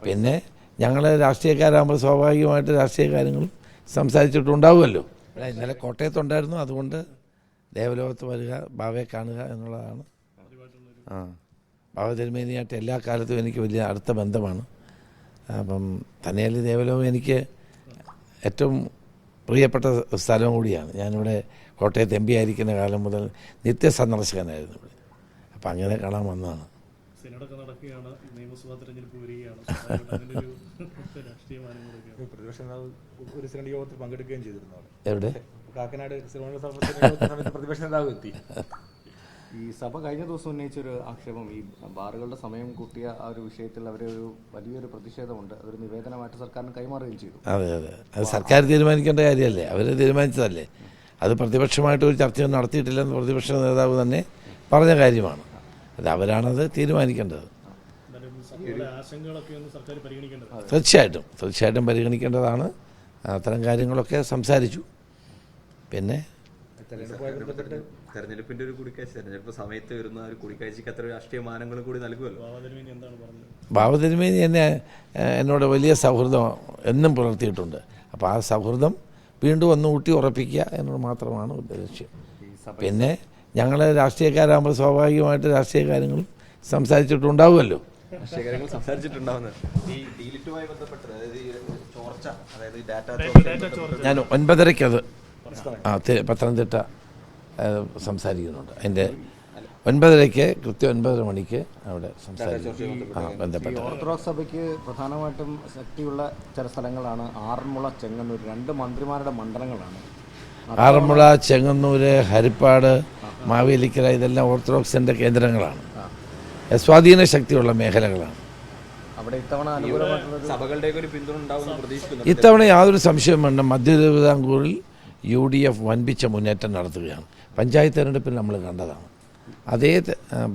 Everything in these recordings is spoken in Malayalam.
പിന്നെ ഞങ്ങൾ രാഷ്ട്രീയക്കാരാകുമ്പോൾ സ്വാഭാവികമായിട്ട് രാഷ്ട്രീയ കാര്യങ്ങളും സംസാരിച്ചിട്ടുണ്ടാവുമല്ലോ. ഇന്നലെ കോട്ടയത്തുണ്ടായിരുന്നു, അതുകൊണ്ട് ദേവലോകത്ത് വരിക, ബാവയെ കാണുക എന്നുള്ളതാണ്. ബാവ തിരുമേനിയായിട്ട് എല്ലാ കാലത്തും എനിക്ക് വലിയ അടുത്ത ബന്ധമാണ്. അപ്പം തന്നെയല്ല ദേവലോകം എനിക്ക് ഏറ്റവും പ്രിയപ്പെട്ട സ്ഥലവും കൂടിയാണ്. ഞാനിവിടെ കോട്ടയത്ത് MP ആയിരിക്കുന്ന കാലം മുതൽ നിത്യസന്ദർശകനായിരുന്നു ഇവിടെ. അപ്പം അങ്ങനെ കാണാൻ വന്നതാണ്. എവിടെ പ്രതിപക്ഷ നേതാവ് എത്തി. ഈ സഭ കഴിഞ്ഞ ദിവസം ഉന്നയിച്ചൊരു ആക്ഷേപം, ഈ ബാറുകളുടെ സമയം കൂട്ടിയ ആ ഒരു വിഷയത്തിൽ അവരെ ഒരു വലിയൊരു പ്രതിഷേധമുണ്ട്. അതൊരു നിവേദനമായിട്ട് സർക്കാരിന് കൈമാറുകയും ചെയ്തു. അതെ, അത് സർക്കാർ തീരുമാനിക്കേണ്ട കാര്യമല്ലേ, അവർ തീരുമാനിച്ചതല്ലേ. അത് പ്രതിപക്ഷമായിട്ട് ഒരു ചർച്ചയൊന്നും നടത്തിയിട്ടില്ലെന്ന് പ്രതിപക്ഷ നേതാവ് തന്നെ പറഞ്ഞ കാര്യമാണ്. അത് അവരാണത് തീരുമാനിക്കേണ്ടത്. തീർച്ചയായിട്ടും പരിഗണിക്കേണ്ടതാണ്. അത്തരം കാര്യങ്ങളൊക്കെ സംസാരിച്ചു. പിന്നെ തെരഞ്ഞെടുപ്പിന്റെ ഒരു കൂടിക്കാഴ്ച, തെരഞ്ഞെടുപ്പ് സമയത്ത് വരുന്ന ഒരു കൂടിക്കാഴ്ചക്ക് അത്ര രാഷ്ട്രീയ മാനങ്ങളും കൂടി നൽകുമല്ലോ. ബാബു തിരുമേനി എന്നോട് വലിയ സൗഹൃദം എന്നും പുലർത്തിയിട്ടുണ്ട്. അപ്പോൾ ആ സൗഹൃദം വീണ്ടും ഒന്ന് ഊട്ടി ഉറപ്പിക്കുക എന്നത് മാത്രമാണ് ലക്ഷ്യം. പിന്നെ ഞങ്ങൾ രാഷ്ട്രീയക്കാരാകുമ്പോൾ സ്വാഭാവികമായിട്ട് രാഷ്ട്രീയ കാര്യങ്ങളും സംസാരിച്ചിട്ടുണ്ടാവുമല്ലോ. ഞാൻ 9:30 അത് പത്തനംതിട്ട സംസാരിക്കുന്നുണ്ട്. അതിൻ്റെ 9:30 കൃത്യം 9:30 മണിക്ക് അവിടെ ബന്ധപ്പെട്ട ഓർത്തഡോക്സ് സഭയ്ക്ക് പ്രധാനമായിട്ടും ശക്തിയുള്ള ചില സ്ഥലങ്ങളാണ് ആറന്മുള, ചെങ്ങന്നൂർ, 2 മന്ത്രിമാരുടെ മണ്ഡലങ്ങളാണ്. ആറന്മുള, ചെങ്ങന്നൂർ, ഹരിപ്പാട്, മാവേലിക്കര ഇതെല്ലാം ഓർത്തഡോക്സിൻ്റെ കേന്ദ്രങ്ങളാണ്. സ്വാധീന ശക്തിയുള്ള മേഖലകളാണ്. അവിടെ ഇത്തവണ യാതൊരു സംശയവും വേണ്ട, മധ്യ തിരുവിതാംകൂറിൽ UDF വൻപിച്ച മുന്നേറ്റം നടത്തുകയാണ്. പഞ്ചായത്ത് തെരഞ്ഞെടുപ്പിൽ നമ്മൾ കണ്ടതാണ്, അതേ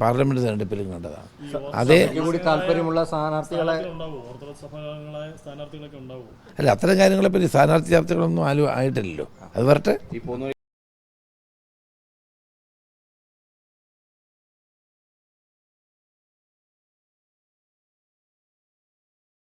പാർലമെന്റ് തെരഞ്ഞെടുപ്പിലും കണ്ടതാണ്. അതേ താല്പര്യമുള്ള സ്ഥാനാർത്ഥികളെ അല്ല, അത്തരം കാര്യങ്ങളെപ്പറ്റി സ്ഥാനാർത്ഥി ചർച്ചകളൊന്നും ആയിട്ടില്ലല്ലോ. അത് വരട്ടെ.